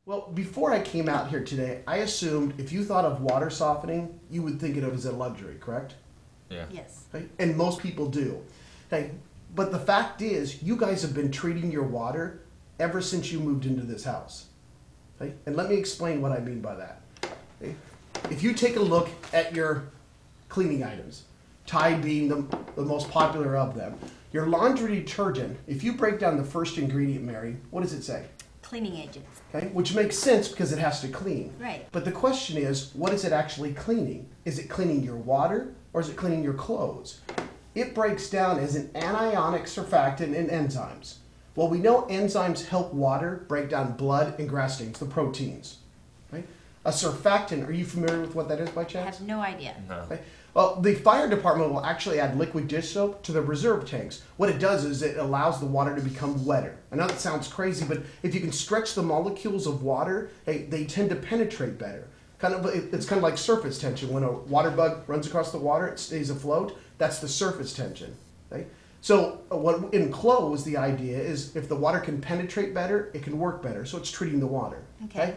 Well, before I came out here today, I assumed if you thought of water softening, you would think of it as a luxury, correct? Yeah. Yes. Okay? And most people do. Okay? But the fact is, you guys have been treating your water ever since you moved into this house. Okay? And let me explain what I mean by that. Okay? If you take a look at your cleaning items, Tide being the most popular of them, your laundry detergent, if you break down the first ingredient, Mary, what does it say? Cleaning agent. Okay? Which makes sense because it has to clean. Right. But the question is, what is it actually cleaning? Is it cleaning your water or is it cleaning your clothes? It breaks down as an anionic surfactant and enzymes. Well, we know enzymes help water break down blood and grass stains, the proteins. Right? A surfactant, are you familiar with what that is by I chance? have no idea. No. Okay. Well, the fire department will actually add liquid dish soap to the reserve tanks. What it does is it allows the water to become wetter. I know that sounds crazy, but if you can stretch the molecules of water, they tend to penetrate better. It's kind of like surface tension. When a water bug runs across the water, it stays afloat. That's the surface tension. Okay? So what in clothes, the idea is if the water can penetrate better, it can work better. So it's treating the water. Okay.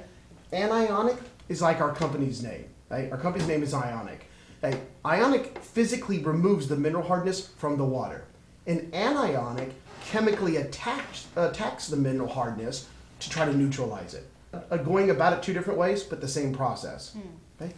Anionic is like our company's name. Right? Our company's name is Ionic. Okay? Ionic physically removes the mineral hardness from the water. And anionic chemically attacks the mineral hardness to try to neutralize it. Going about it two different ways, but the same process. Okay?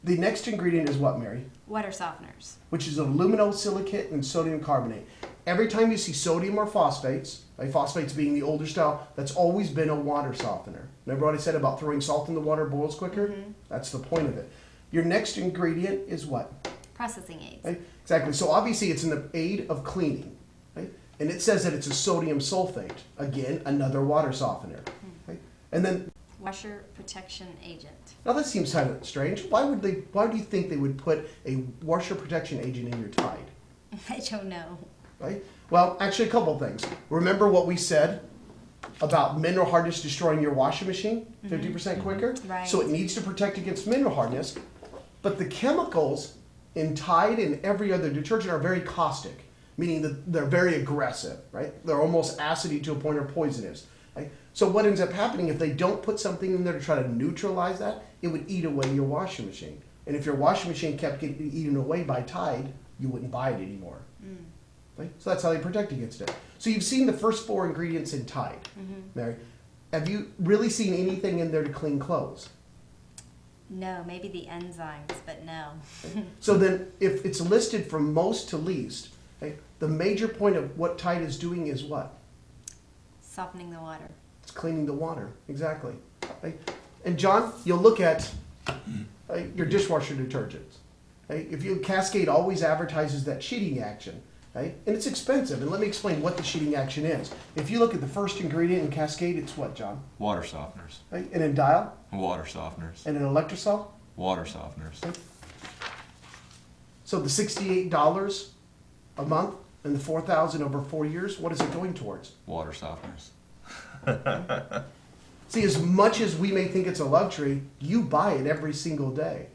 The next ingredient is what, Mary? Water softeners. Which is aluminosilicate and sodium carbonate. Every time you see sodium or phosphates, right, phosphates being the older style, that's always been a water softener. Remember what I said about throwing salt in the water boils quicker? Mm-hmm. That's the point of it. Your next ingredient is what? Processing aids. Right? Exactly. So obviously it's an aid of cleaning. Right? And it says that it's a sodium sulfate. Again, another water softener. Right? And then, Washer protection agent. now that seems kind of strange. Why do you think they would put a washer protection agent in your Tide? I don't know. Right? Well, actually a couple of things. Remember what we said about mineral hardness destroying your washing machine 50% quicker? Right. So it needs to protect against mineral hardness. But the chemicals in Tide and every other detergent are very caustic, meaning that they're very aggressive, right? They're almost acidy to a point of poisonous. Right? So what ends up happening if they don't put something in there to try to neutralize that, it would eat away your washing machine. And if your washing machine kept getting eaten away by Tide, you wouldn't buy it anymore. Right? So that's how they protect against it. So you've seen the first four ingredients in Tide, Mary. Have you really seen anything in there to clean clothes? No, maybe the enzymes, but no. So then if it's listed from most to least, okay, the major point of what Tide is doing is what? Softening the water. It's cleaning the water, exactly. Okay? And John, you'll look at your dishwasher detergents. Okay? If you Cascade always advertises that sheeting action, okay? And it's expensive. And let me explain what the sheeting action is. If you look at the first ingredient in Cascade, it's what, John? Water softeners. Okay? And in Dial, Water softeners. and in Electrosol. Water softeners. So the $68 a month and the $4,000 over 4 years, what is it going towards? Water softeners. See, as much as we may think it's a luxury, you buy it every single day.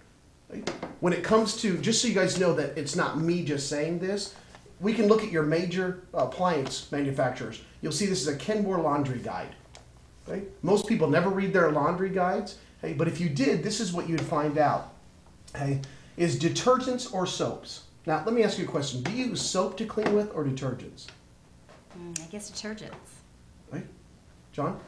When it comes to, just so you guys know that it's not me just saying this, we can look at your major appliance manufacturers. You'll see this is a Kenmore laundry guide. Okay? Most people never read their laundry guides, hey, but if you did, this is what you'd find out. Okay? Is detergents or soaps? Now, let me ask you a question. Do you use soap to clean with or detergents? I guess detergents. Right? John?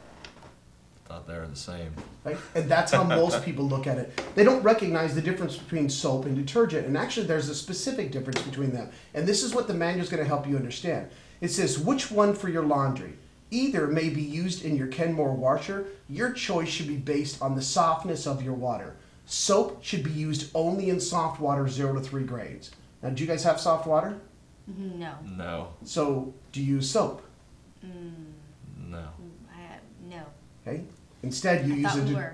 Thought they were the same. Right? And that's how most people look at it. They don't recognize the difference between soap and detergent. And actually, there's a specific difference between them. And this is what the manual is going to help you understand. It says, which one for your laundry? Either may be used in your Kenmore washer. Your choice should be based on the softness of your water. Soap should be used only in soft water 0 to 3 grades. Now, do you guys have soft water? No. No. So, do you use soap? No. No. Okay. Instead, you I use thought a we were.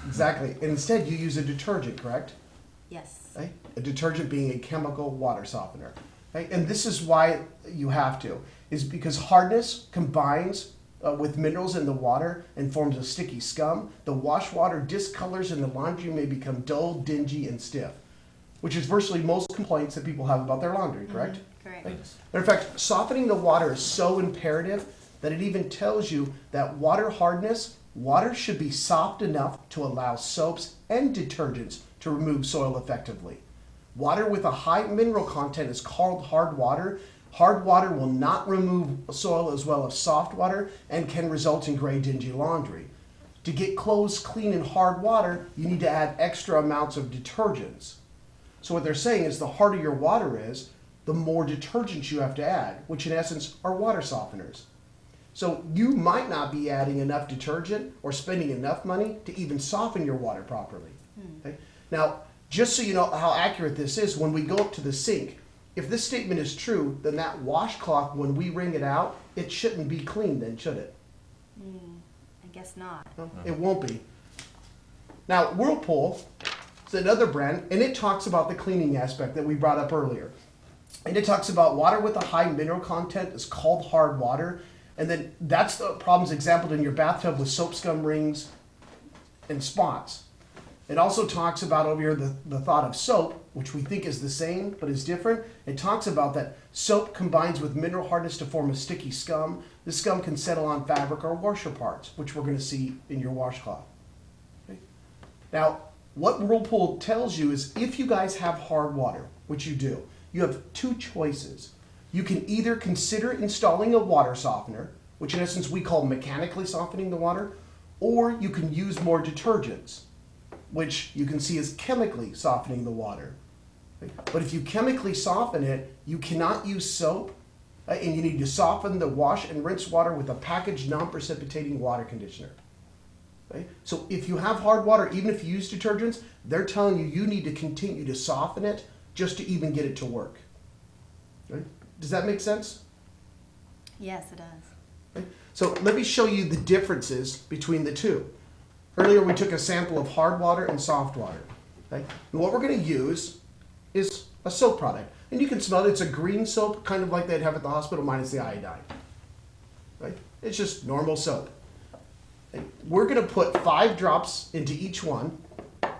exactly. And instead, you use a detergent, correct? Yes. Okay? A detergent being a chemical water softener. Okay? And this is why you have to, is because hardness combines with minerals in the water and forms a sticky scum. The wash water discolors and the laundry may become dull, dingy, and stiff, which is virtually most complaints that people have about their laundry, correct? Correct. Right? Matter of fact, softening the water is so imperative that it even tells you that water hardness water should be soft enough to allow soaps and detergents to remove soil effectively. Water with a high mineral content is called hard water. Hard water will not remove soil as well as soft water and can result in gray, dingy laundry. To get clothes clean in hard water, you need to add extra amounts of detergents. So what they're saying is the harder your water is, the more detergents you have to add, which in essence are water softeners. So you might not be adding enough detergent or spending enough money to even soften your water properly. Okay? Now, just so you know how accurate this is, when we go up to the sink, if this statement is true, then that washcloth, when we wring it out, it shouldn't be clean then, should it? I guess not. No, it won't be. Now, Whirlpool is another brand, and it talks about the cleaning aspect that we brought up earlier. And it talks about water with a high mineral content is called hard water. And then that's the problems exampled in your bathtub with soap scum rings and spots. It also talks about over here the thought of soap, which we think is the same but is different. It talks about that soap combines with mineral hardness to form a sticky scum. This scum can settle on fabric or washer parts, which we're going to see in your washcloth. Okay? Now, what Whirlpool tells you is if you guys have hard water, which you do, you have two choices. You can either consider installing a water softener, which in essence we call mechanically softening the water, or you can use more detergents, which you can see as chemically softening the water. Okay? But if you chemically soften it, you cannot use soap, and you need to soften the wash and rinse water with a packaged non-precipitating water conditioner. Okay? So if you have hard water, even if you use detergents, they're telling you you need to continue to soften it just to even get it to work. Okay? Does that make sense? Yes, it does. Okay? So let me show you the differences between the two. Earlier we took a sample of hard water and soft water. Okay? And what we're going to use is a soap product. And you can smell it. It's a green soap, kind of like they'd have at the hospital minus the iodine. Right? It's just normal soap. Okay? We're going to put 5 drops into each one,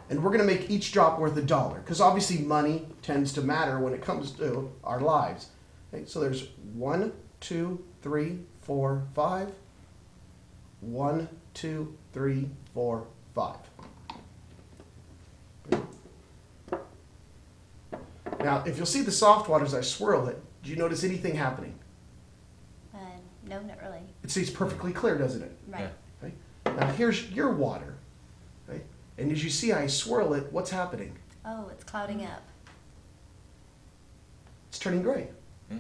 and we're going to make each drop worth $1, because obviously money tends to matter when it comes to our lives. Okay? So there's 1, 2, 3, 4, 5. 1, 2, 3, 4, 5. Now, if you'll see the soft water as I swirl it, do you notice anything happening? No, not really. It stays perfectly clear, doesn't it? Right. Okay? Now here's your water. Okay? And as you see I swirl it, what's happening? Oh, it's clouding up. It's turning gray. Yeah.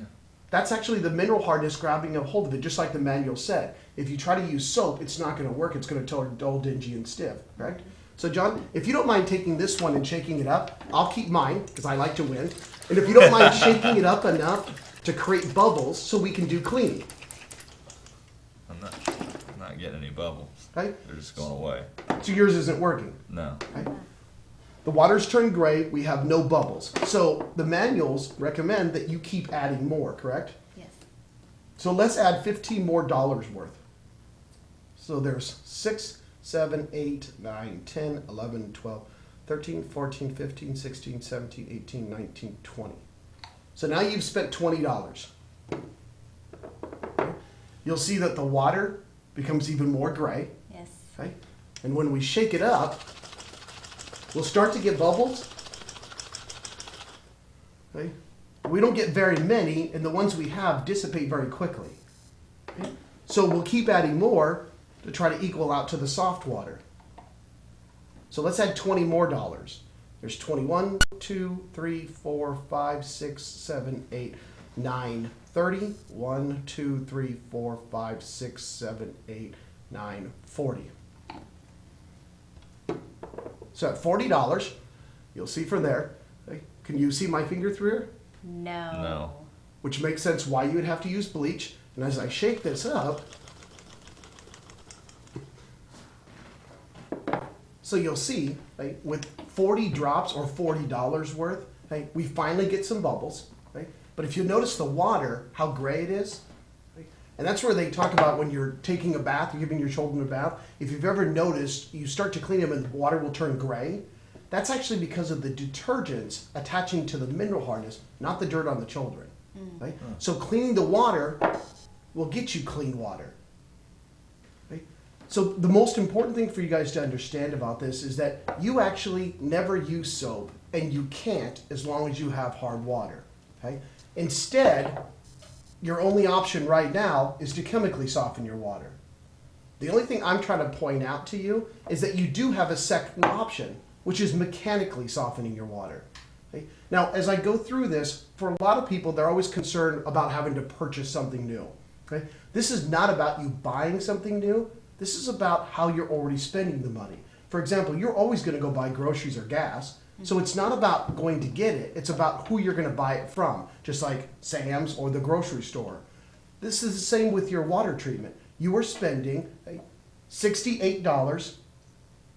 That's actually the mineral hardness grabbing a hold of it, just like the manual said. If you try to use soap, it's not going to work. It's going to turn dull, dingy, and stiff, right? So John, if you don't mind taking this one and shaking it up, I'll keep mine, because I like to win. And if you don't mind shaking it up enough to create bubbles so we can do cleaning. I'm not getting any bubbles. Right? They're just going away. So yours isn't working. No. Right? The water's turned gray, we have no bubbles. So the manuals recommend that you keep adding more, correct? Yes. So let's add $15 more worth. So there's 6, 7, 8, 9, 10, 11, 12, 13, 14, 15, 16, 17, 18, 19, 20. So now you've spent $20. You'll see that the water becomes even more gray. Yes. Okay? And when we shake it up, we'll start to get bubbles. Okay? We don't get very many, and the ones we have dissipate very quickly. Okay? So we'll keep adding more to try to equal out to the soft water. So let's add $20 more. There's 21, 2, 3, 4, 5, 6, 7, 8, 9, 30. 1, 2, 3, 4, 5, 6, 7, 8, 9, 40. So at $40, you'll see from there, okay, can you see my finger through here? No. No. Which makes sense why you would have to use bleach. And as I shake this up, so you'll see, right, with 40 drops or $40 worth, okay, we finally get some bubbles. Right? But if you notice the water, how gray it is, right? And that's where they talk about when you're taking a bath, you're giving your children a bath. If you've ever noticed, you start to clean them and the water will turn gray. That's actually because of the detergents attaching to the mineral hardness, not the dirt on the children. Right? So cleaning the water will get you clean water. Right? So the most important thing for you guys to understand about this is that you actually never use soap, and you can't as long as you have hard water, okay? Instead, your only option right now is to chemically soften your water. The only thing I'm trying to point out to you is that you do have a second option, which is mechanically softening your water. Okay? Now, as I go through this, for a lot of people, they're always concerned about having to purchase something new. Okay? This is not about you buying something new. This is about how you're already spending the money. For example, you're always going to go buy groceries or gas. So it's not about going to get it. It's about who you're going to buy it from, just like Sam's or the grocery store. This is the same with your water treatment. You are spending $68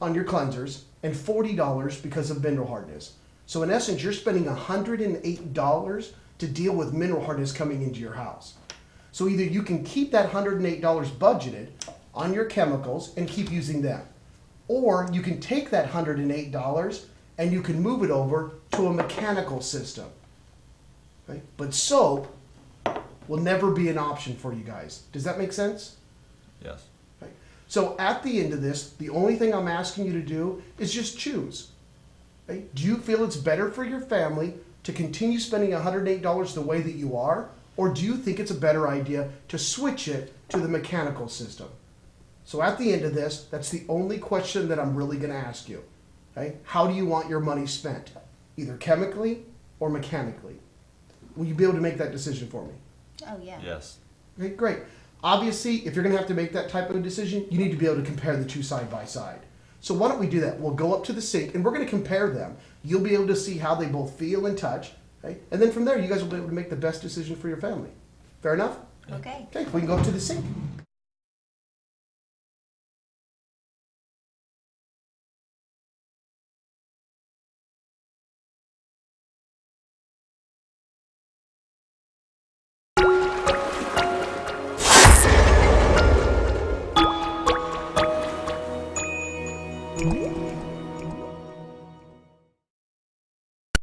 on your cleansers and $40 because of mineral hardness. So in essence, you're spending $108 to deal with mineral hardness coming into your house. So either you can keep that $108 budgeted on your chemicals and keep using them, or you can take that $108 and you can move it over to a mechanical system. Okay? But soap will never be an option for you guys. Does that make sense? Yes. Okay. So at the end of this, the only thing I'm asking you to do is just choose. Okay? Do you feel it's better for your family to continue spending $108 the way that you are, or do you think it's a better idea to switch it to the mechanical system? So at the end of this, that's the only question that I'm really going to ask you. Okay? How do you want your money spent? Either chemically or mechanically. Will you be able to make that decision for me? Oh, yeah. Yes. Okay, great. Obviously, if you're going to have to make that type of a decision, you need to be able to compare the two side by side. So why don't we do that? We'll go up to the sink and we're going to compare them. You'll be able to see how they both feel and touch. Okay? And then from there, you guys will be able to make the best decision for your family. Fair enough? Okay. Okay, we can go up to the sink.